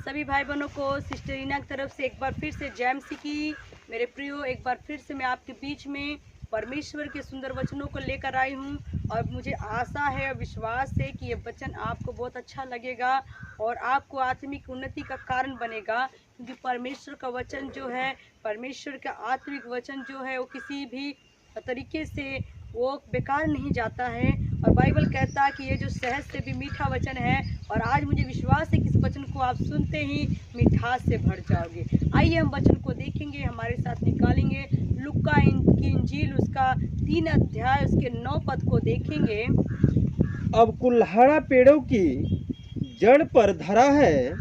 सभी भाई बहनों को सिस्टर रीना की तरफ से एक बार फिर से जय मसीह की। मेरे प्रियो, एक बार फिर से मैं आपके बीच में परमेश्वर के सुंदर वचनों को लेकर आई हूँ और मुझे आशा है और विश्वास है कि ये वचन आपको बहुत अच्छा लगेगा और आपको आत्मिक उन्नति का कारण बनेगा। क्योंकि परमेश्वर का वचन जो है, परमेश्वर का आत्मिक वचन जो है, वो किसी भी तरीके से वो बेकार नहीं जाता है। और बाइबल कहता है कि ये जो शहद से भी मीठा वचन है, और आज मुझे विश्वास है कि इस वचन को आप सुनते ही मिठास से भर जाओगे। आइए हम वचन को देखेंगे, हमारे साथ निकालेंगे लुक्का की इंजील उसका 3 अध्याय उसके 9 पद को देखेंगे। अब कुल्हाड़ा पेड़ों की जड़ पर धरा है,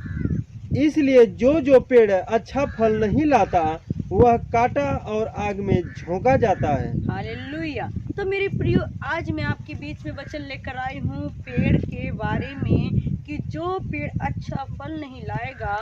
इसलिए जो पेड़ अच्छा फल नहीं लाता वह काटा और आग में झोंका जाता है। हालेलुया। तो मेरे प्रियो, आज मैं आपके बीच में वचन लेकर आई हूँ पेड़ के बारे में कि जो पेड़ अच्छा फल नहीं लाएगा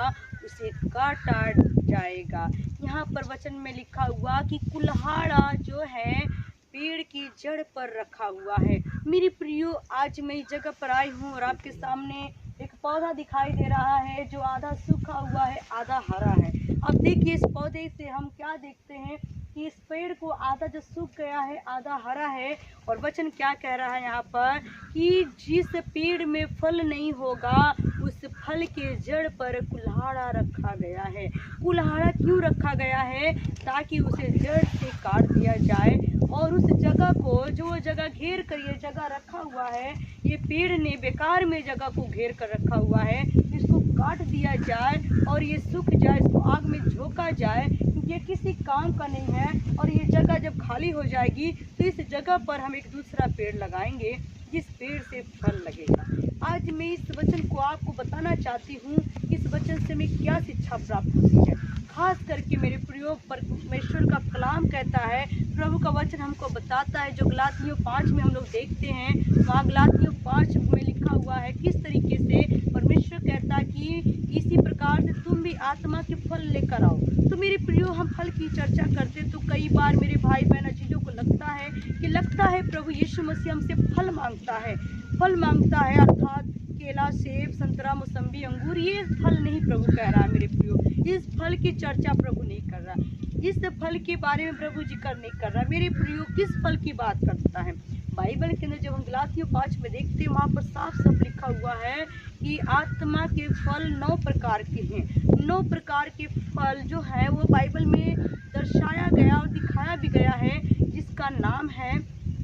उसे काटा जाएगा। यहाँ पर वचन में लिखा हुआ कि कुल्हाड़ा जो है पेड़ की जड़ पर रखा हुआ है। मेरी प्रियो, आज मैं इस जगह पर आई हूँ और आपके सामने एक पौधा दिखाई दे रहा है जो आधा सूखा हुआ है, आधा हरा है। अब देखिए, इस पौधे से हम क्या देखते हैं कि इस पेड़ को आधा जो सूख गया है, आधा हरा है। और वचन क्या कह रहा है यहाँ पर कि जिस पेड़ में फल नहीं होगा उस फल के जड़ पर कुल्हाड़ा रखा गया है। कुल्हाड़ा क्यों रखा गया है? ताकि उसे जड़ से काट दिया जाए और उस जगह को, जो जगह घेर कर ये जगह रखा हुआ है, ये पेड़ ने बेकार में जगह को घेर कर रखा हुआ है, इसको काट दिया जाए और ये सूख जाए, इसको आग में झोंका जाए। ये किसी काम का नहीं है और ये जगह जब खाली हो जाएगी तो इस जगह पर हम एक दूसरा पेड़ लगाएंगे जिस पेड़ से फल लगेगा। आज मैं इस वचन को आपको बताना चाहती हूँ, इस वचन से मैं क्या शिक्षा प्राप्त होती है। खास करके मेरे प्रियो, परमेश्वर का कलाम कहता है, प्रभु का वचन हमको बताता है, जो गलातियों 5 में हम लोग देखते हैं, वहाँ गलातियों 5 में लिखा हुआ है किस तरीके से परमेश्वर कहता है कि इसी प्रकार से तुम भी आत्मा के फल लेकर आओ। तो मेरे प्रियो, हम फल की चर्चा करते तो कई बार मेरे भाई बहन चीज़ों को लगता है प्रभु यीशु मसीह हमसे फल मांगता है, अर्थात केला, सेब, संतरा, मौसम्बी, अंगूर, ये फल नहीं प्रभु कह रहा है। मेरे प्रियो, इस फल की चर्चा प्रभु नहीं कर रहा, इस फल के बारे में प्रभु जिक्र नहीं कर रहा। मेरे प्रियो, किस फल की बात करता है? बाइबल के अंदर जब हम गलातियों 5 में देखते हैं, वहाँ पर साफ साफ लिखा हुआ है कि आत्मा के फल 9 प्रकार के हैं। 9 प्रकार के फल जो है वो बाइबल में दर्शाया गया और दिखाया भी गया है, जिसका नाम है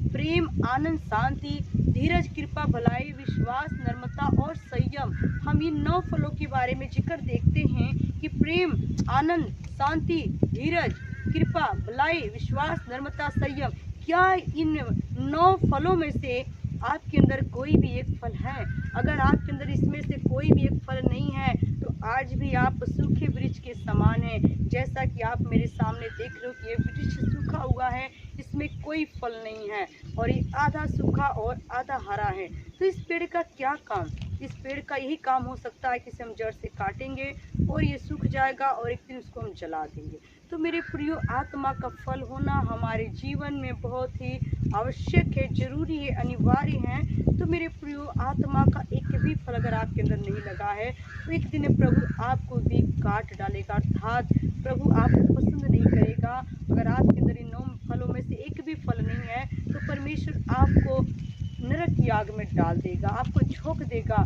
प्रेम, आनंद, शांति, धीरज, कृपा, भलाई, विश्वास, नम्रता और संयम। हम इन 9 फलों के बारे में जिक्र देखते हैं कि प्रेम, आनंद, शांति, धीरज, कृपा, भलाई, विश्वास, नम्रता, संयम। क्या इन 9 फलों में से आपके अंदर कोई भी एक फल है? अगर आपके अंदर इसमें से कोई भी एक फल नहीं है तो आज भी आप सूखे वृक्ष के समान हैं। जैसा कि आप मेरे सामने देख रहे हो कि ये वृक्ष सूखा हुआ है, इसमें कोई फल नहीं है और ये आधा सूखा और आधा हरा है। तो इस पेड़ का क्या काम? इस पेड़ का यही काम हो सकता है कि इसे हम जड़ से काटेंगे और ये सूख जाएगा और एक दिन उसको हम जला देंगे। तो मेरे प्रियो, आत्मा का फल होना हमारे जीवन में बहुत ही आवश्यक है, जरूरी है, अनिवार्य है। तो मेरे प्रियो, आत्मा का एक भी फल अगर आपके अंदर नहीं लगा है तो एक दिन प्रभु आपको भी काट डालेगा, अर्थात प्रभु आपको पसंद नहीं करेगा। अगर आपके अंदर इन 9 फलों में से एक भी फल नहीं है तो परमेश्वर आपको नरक की आग में डाल देगा, आपको झोंक देगा,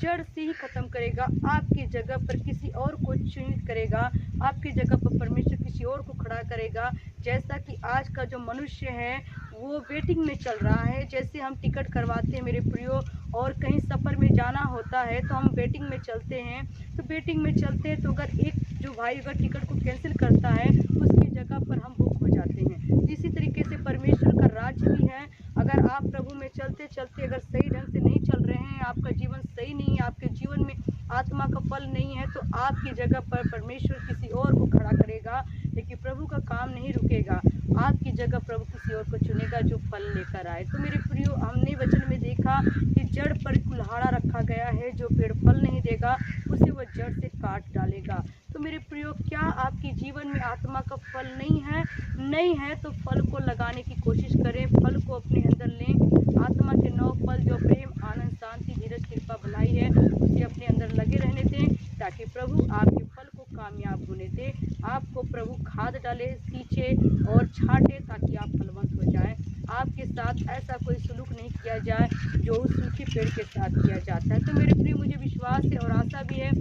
जड़ से ही खत्म करेगा, आपकी जगह पर किसी और को चुनित करेगा, आपकी जगह पर परमेश्वर किसी और को खड़ा करेगा। जैसा कि आज का जो मनुष्य है वो वेटिंग में चल रहा है। जैसे हम टिकट करवाते हैं मेरे प्रियो, और कहीं सफ़र में जाना होता है तो हम वेटिंग में चलते हैं। तो वेटिंग में चलते हैं तो अगर एक जो भाई अगर टिकट को कैंसिल करता है उसकी जगह पर हम बुक हो जाते हैं। इसी तरीके से परमेश्वर का राज्य भी है। अगर आप प्रभु में चलते चलते अगर सही ढंग से नहीं चल रहे हैं, आपका जीवन सही नहीं है, आपके जीवन में आत्मा का फल नहीं है, तो आपकी जगह पर परमेश्वर किसी और को खड़ा करेगा। लेकिन प्रभु का काम नहीं रुकेगा, आपकी जगह प्रभु किसी और को चुनेगा जो फल लेकर आए। तो मेरे प्रियो, हमने वचन में देखा कि जड़ पर कुल्हाड़ा रखा गया है, जो पेड़ फल नहीं देगा उसे वह जड़ से काट डालेगा। तो मेरे प्रियो, क्या आपके जीवन में आत्मा का फल नहीं है तो फल को लगाने की कोशिश करें, फल को अपने अंदर लें। आत्मा के 9 फल जो प्रेम, आनंद, शांति, धीरज, कृपा, भलाई है, उसे अपने अंदर लगे रहने दें ताकि प्रभु आपके फल को कामयाब होने दे। आपको प्रभु खाद डाले, सींचे और छांटे ताकि आप फलवंत हो जाए। आपके साथ ऐसा कोई सलूक नहीं किया जाए जो उस सूखी पेड़ के साथ किया जाता है। तो मेरे प्रिय, मुझे विश्वास है और आशा भी है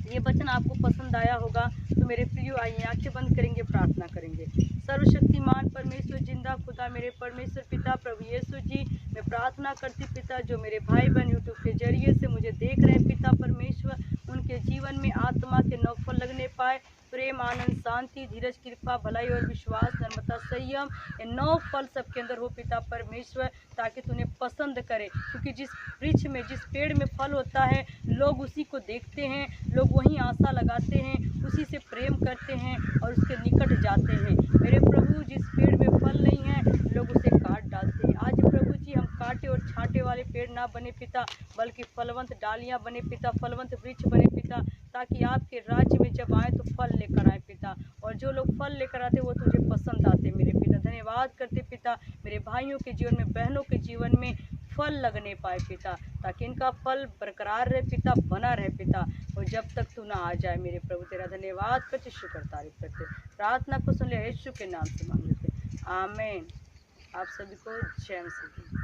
ये वचन आपको पसंद आया होगा। तो मेरे प्रियो, आइए आंखें बंद करेंगे, प्रार्थना करेंगे। सर्वशक्तिमान परमेश्वर, जिंदा खुदा, मेरे परमेश्वर पिता प्रभु यीशु जी, मैं प्रार्थना करती पिता, जो मेरे भाई बहन यूट्यूब के जरिए से मुझे देख रहे हैं पिता परमेश्वर, उनके जीवन में आत्मा के नौ फल लगने पाए। प्रेम, आनंद, शांति, धीरज, कृपा, भलाई और विश्वास, नम्रता, संयम, ये 9 फल सबके अंदर हो पिता परमेश्वर, ताकि तू उन्हें पसंद करे। क्योंकि जिस वृक्ष में, जिस पेड़ में फल होता है, लोग उसी को देखते हैं, लोग वहीं आशा लगाते हैं, उसी से प्रेम करते हैं और उसके निकट जाते हैं। मेरे प्रभु, जिस पेड़ में फल नहीं है, लोग उसे काट डालते हैं। आज प्रभु जी, हम कांटे और छांटे वाले पेड़ ना बने पिता, बल्कि फलवंत डालियां बने पिता, फलवंत वृक्ष बने पिता, ताकि आपके राज्य में जब आए तो फल लेकर आए पिता। और जो लोग फल लेकर आते वो तुझे पसंद आते मेरे पिता। धन्यवाद करते पिता, मेरे भाइयों के जीवन में, बहनों के जीवन में फल लगने पाए पिता, ताकि इनका फल बरकरार रहे पिता, बना रहे पिता, और जब तक तू ना आ जाए मेरे प्रभु। तेरा धन्यवाद करते, शुक्र तारीफ करते, प्रार्थना को सुन ले, यीशु के नाम से मांग लेते, आमीन। आप सभी को जय मसीह।